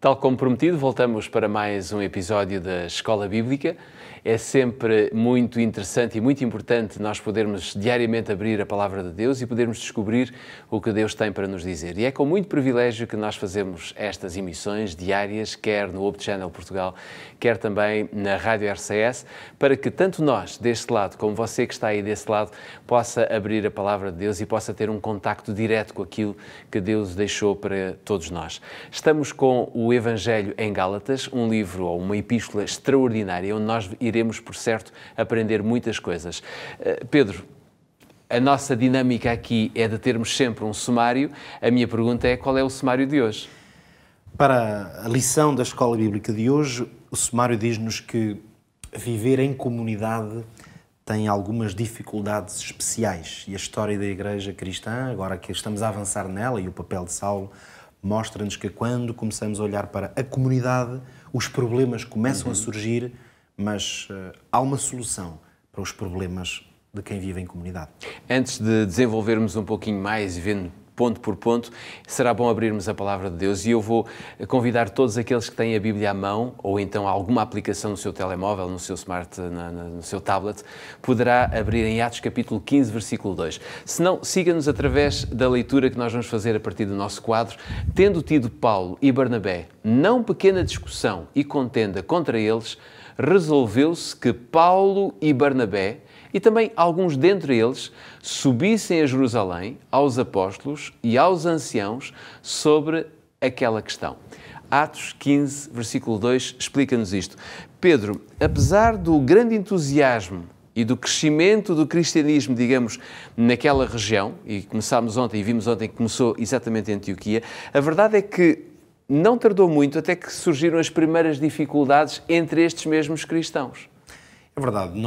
Tal como prometido, voltamos para mais um episódio da Escola Bíblica. É sempre muito interessante e muito importante nós podermos diariamente abrir a Palavra de Deus e podermos descobrir o que Deus tem para nos dizer. E é com muito privilégio que nós fazemos estas emissões diárias, quer no Hope Channel Portugal, quer também na Rádio RCS, para que tanto nós, deste lado, como você que está aí desse lado, possa abrir a Palavra de Deus e possa ter um contacto direto com aquilo que Deus deixou para todos nós. Estamos com o Evangelho em Gálatas, um livro ou uma epístola extraordinária, onde nós iremos, por certo, aprender muitas coisas. Pedro, a nossa dinâmica aqui é de termos sempre um sumário. A minha pergunta é: qual é o sumário de hoje? Para a lição da Escola Bíblica de hoje, o sumário diz-nos que viver em comunidade tem algumas dificuldades especiais e a história da Igreja Cristã, agora que estamos a avançar nela, e o papel de Saulo, mostra-nos que quando começamos a olhar para a comunidade, os problemas começam a surgir, mas há uma solução para os problemas de quem vive em comunidade. Antes de desenvolvermos um pouquinho mais e vendo ponto por ponto, será bom abrirmos a Palavra de Deus e eu vou convidar todos aqueles que têm a Bíblia à mão ou então alguma aplicação no seu telemóvel, no seu smart, no seu tablet, poderá abrir em Atos capítulo 15, versículo 2. Se não, siga-nos através da leitura que nós vamos fazer a partir do nosso quadro. Tendo tido Paulo e Barnabé não pequena discussão e contenda contra eles, resolveu-se que Paulo e Barnabé e também alguns dentre eles subissem a Jerusalém aos apóstolos e aos anciãos sobre aquela questão. Atos 15, versículo 2, explica-nos isto. Pedro, apesar do grande entusiasmo e do crescimento do cristianismo, digamos, naquela região, e começámos ontem e vimos ontem que começou exatamente em Antioquia, a verdade é que não tardou muito até que surgiram as primeiras dificuldades entre estes mesmos cristãos. É verdade,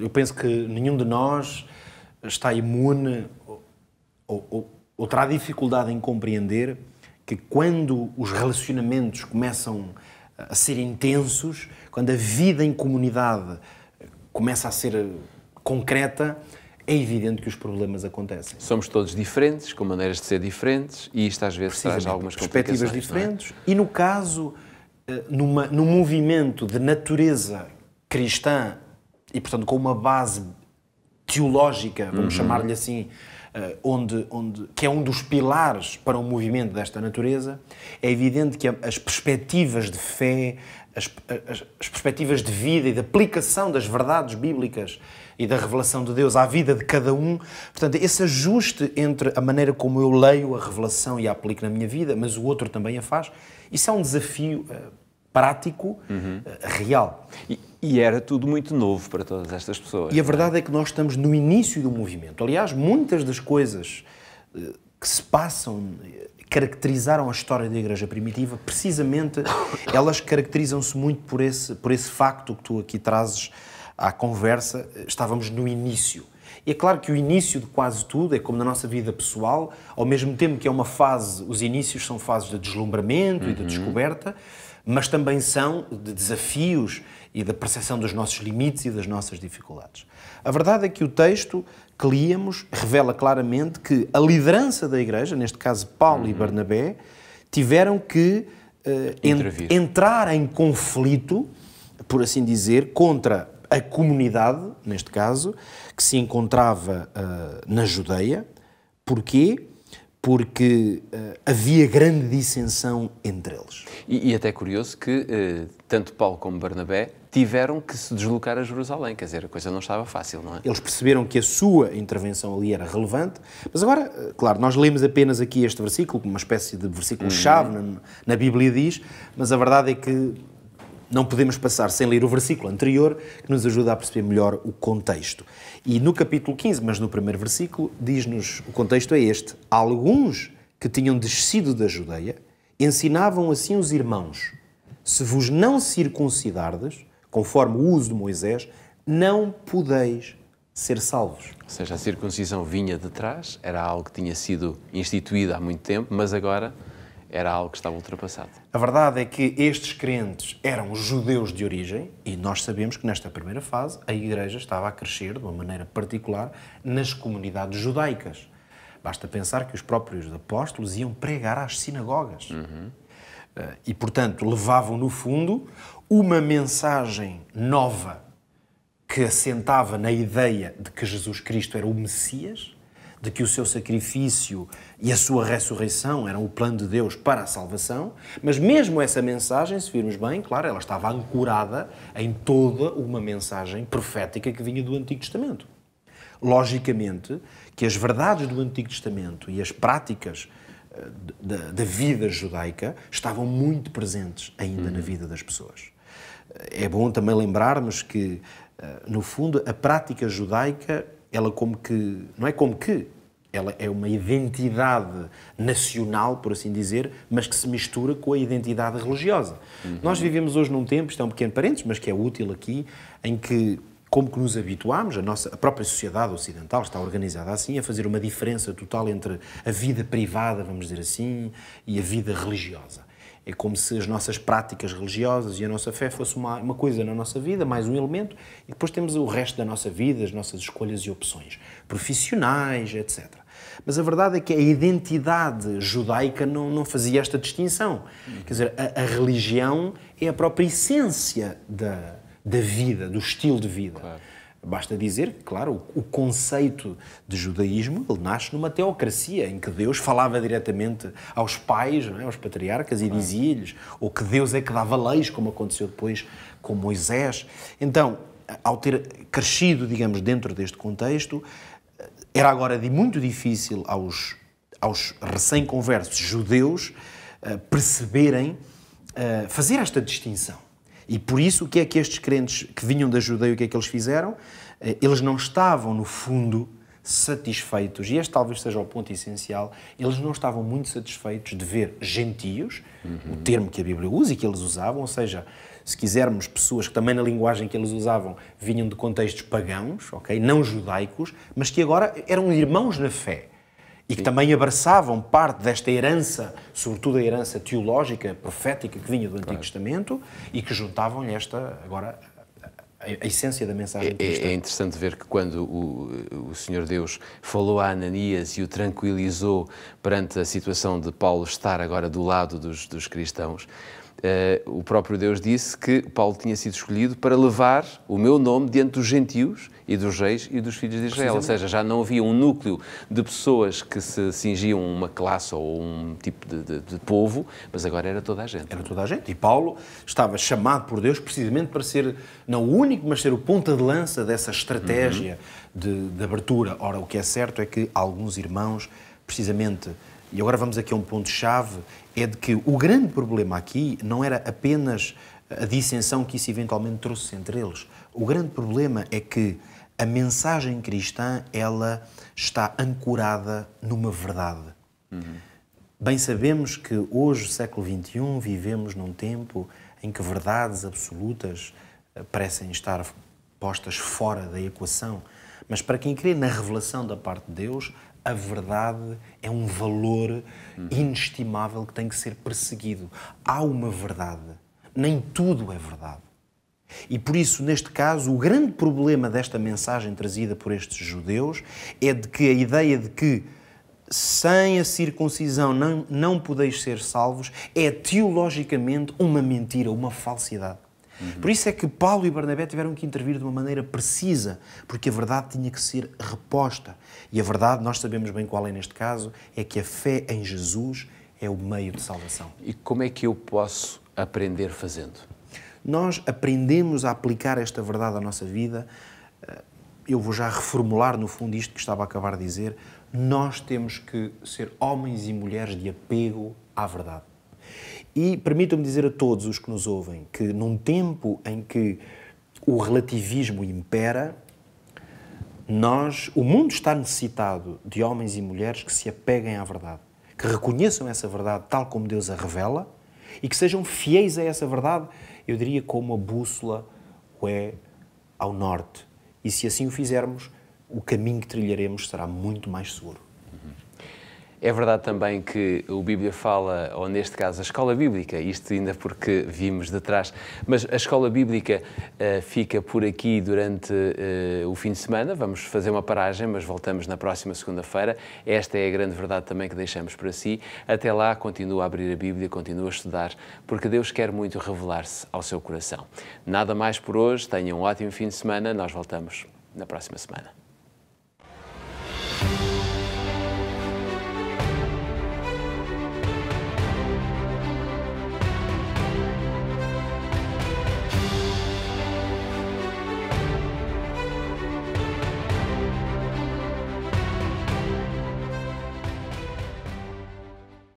eu penso que nenhum de nós está imune ou terá dificuldade em compreender que quando os relacionamentos começam a ser intensos, quando a vida em comunidade começa a ser concreta, é evidente que os problemas acontecem. Somos todos diferentes, com maneiras de ser diferentes, e isto às vezes traz algumas complicações. Perspectivas diferentes. E no caso, num movimento de natureza cristã e, portanto, com uma base teológica, vamos chamar-lhe assim, que é um dos pilares para um movimento desta natureza, é evidente que as perspectivas de fé, as perspectivas de vida e de aplicação das verdades bíblicas e da revelação de Deus à vida de cada um, portanto, esse ajuste entre a maneira como eu leio a revelação e a aplico na minha vida, mas o outro também a faz, isso é um desafio prático, real. E era tudo muito novo para todas estas pessoas. E a verdade é que nós estamos no início do movimento. Aliás, muitas das coisas que se passam, caracterizaram a história da Igreja primitiva, precisamente elas caracterizam-se muito por esse facto que tu aqui trazes à conversa. Estávamos no início. E é claro que o início de quase tudo é como na nossa vida pessoal, ao mesmo tempo que é uma fase, os inícios são fases de deslumbramento e de descoberta, mas também são de desafios e da percepção dos nossos limites e das nossas dificuldades. A verdade é que o texto que líamos revela claramente que a liderança da Igreja, neste caso Paulo e Barnabé, tiveram que entrar em conflito, por assim dizer, contra a comunidade, neste caso, que se encontrava na Judeia. Porquê? Porque havia grande dissensão entre eles. E até curioso que tanto Paulo como Barnabé tiveram que se deslocar a Jerusalém, quer dizer, a coisa não estava fácil, não é? Eles perceberam que a sua intervenção ali era relevante, mas agora, claro, nós lemos apenas aqui este versículo, como uma espécie de versículo-chave na Bíblia diz, mas a verdade é que não podemos passar sem ler o versículo anterior, que nos ajuda a perceber melhor o contexto. E no capítulo 15, mas no primeiro versículo, diz-nos, o contexto é este: alguns que tinham descido da Judeia ensinavam assim os irmãos: se vos não circuncidardes, conforme o uso de Moisés, não podeis ser salvos. Ou seja, a circuncisão vinha de trás, era algo que tinha sido instituído há muito tempo, mas agora era algo que estava ultrapassado. A verdade é que estes crentes eram judeus de origem e nós sabemos que nesta primeira fase a Igreja estava a crescer de uma maneira particular nas comunidades judaicas. Basta pensar que os próprios apóstolos iam pregar às sinagogas. E, portanto, levavam, no fundo, uma mensagem nova que assentava na ideia de que Jesus Cristo era o Messias, de que o seu sacrifício e a sua ressurreição eram o plano de Deus para a salvação, mas mesmo essa mensagem, se virmos bem, claro, ela estava ancorada em toda uma mensagem profética que vinha do Antigo Testamento. Logicamente que as verdades do Antigo Testamento e as práticas da vida judaica estavam muito presentes ainda na vida das pessoas. É bom também lembrarmos que, no fundo, a prática judaica, ela ela é uma identidade nacional, por assim dizer, mas que se mistura com a identidade religiosa. Nós vivemos hoje num tempo, isto é um pequeno parênteses, mas que é útil aqui, em que, como que nos habituámos, a própria sociedade ocidental está organizada assim, a fazer uma diferença total entre a vida privada, vamos dizer assim, e a vida religiosa. É como se as nossas práticas religiosas e a nossa fé fosse uma coisa na nossa vida, mais um elemento, e depois temos o resto da nossa vida, as nossas escolhas e opções profissionais, etc. Mas a verdade é que a identidade judaica não fazia esta distinção. Quer dizer, a religião é a própria essência da vida, do estilo de vida. Claro. Basta dizer que, claro, o conceito de judaísmo, ele nasce numa teocracia, em que Deus falava diretamente aos pais, não é? Aos patriarcas, e dizia-lhes, ou que Deus é que dava leis, como aconteceu depois com Moisés. Então, ao ter crescido, digamos, dentro deste contexto, era agora muito difícil aos recém-conversos judeus perceberem, fazer esta distinção. E por isso, o que é que estes crentes que vinham da Judeia, o que é que eles fizeram? Eles não estavam, no fundo, satisfeitos, e este talvez seja o ponto essencial, eles não estavam muito satisfeitos de ver gentios, o termo que a Bíblia usa e que eles usavam, ou seja, se quisermos, pessoas que também na linguagem que eles usavam vinham de contextos pagãos, okay? Não judaicos, mas que agora eram irmãos na fé. E que também abraçavam parte desta herança, sobretudo a herança teológica, profética, que vinha do Antigo Testamento, e que juntavam-lhe esta, agora, a essência da mensagem cristã. É interessante ver que quando o Senhor Deus falou a Ananias e o tranquilizou perante a situação de Paulo estar agora do lado dos cristãos, o próprio Deus disse que Paulo tinha sido escolhido para levar o meu nome diante dos gentios e dos reis e dos filhos de Israel. Ou seja, já não havia um núcleo de pessoas que se cingiam a uma classe ou um tipo de povo, mas agora era toda a gente. Era toda a gente. E Paulo estava chamado por Deus precisamente para ser, não o único, mas ser o ponta de lança dessa estratégia de abertura. Ora, o que é certo é que alguns irmãos, precisamente, e agora vamos aqui a um ponto-chave, é de que o grande problema aqui não era apenas a dissensão que isso eventualmente trouxe entre eles. O grande problema é que a mensagem cristã, ela está ancorada numa verdade. Bem sabemos que hoje, século XXI, vivemos num tempo em que verdades absolutas parecem estar postas fora da equação. Mas para quem crê na revelação da parte de Deus, a verdade é um valor inestimável que tem que ser perseguido. Há uma verdade. Nem tudo é verdade. E por isso, neste caso, o grande problema desta mensagem trazida por estes judeus é de que a ideia de que sem a circuncisão não podeis ser salvos é teologicamente uma mentira, uma falsidade. Por isso é que Paulo e Barnabé tiveram que intervir de uma maneira precisa, porque a verdade tinha que ser reposta. E a verdade, nós sabemos bem qual é neste caso, é que a fé em Jesus é o meio de salvação. E como é que eu posso aprender fazendo? Nós aprendemos a aplicar esta verdade à nossa vida. Eu vou já reformular, no fundo, isto que estava a acabar de dizer. Nós temos que ser homens e mulheres de apego à verdade. E permitam-me dizer a todos os que nos ouvem que num tempo em que o relativismo impera, o mundo está necessitado de homens e mulheres que se apeguem à verdade, que reconheçam essa verdade tal como Deus a revela e que sejam fiéis a essa verdade, eu diria como a bússola o é ao norte. E se assim o fizermos, o caminho que trilharemos será muito mais seguro. É verdade também que o Bíblia fala, ou neste caso a escola bíblica, isto ainda porque vimos de trás, mas a escola bíblica fica por aqui durante o fim de semana. Vamos fazer uma paragem, mas voltamos na próxima segunda-feira. Esta é a grande verdade também que deixamos para si. Até lá, continua a abrir a Bíblia, continua a estudar, porque Deus quer muito revelar-se ao seu coração. Nada mais por hoje. Tenham um ótimo fim de semana. Nós voltamos na próxima semana.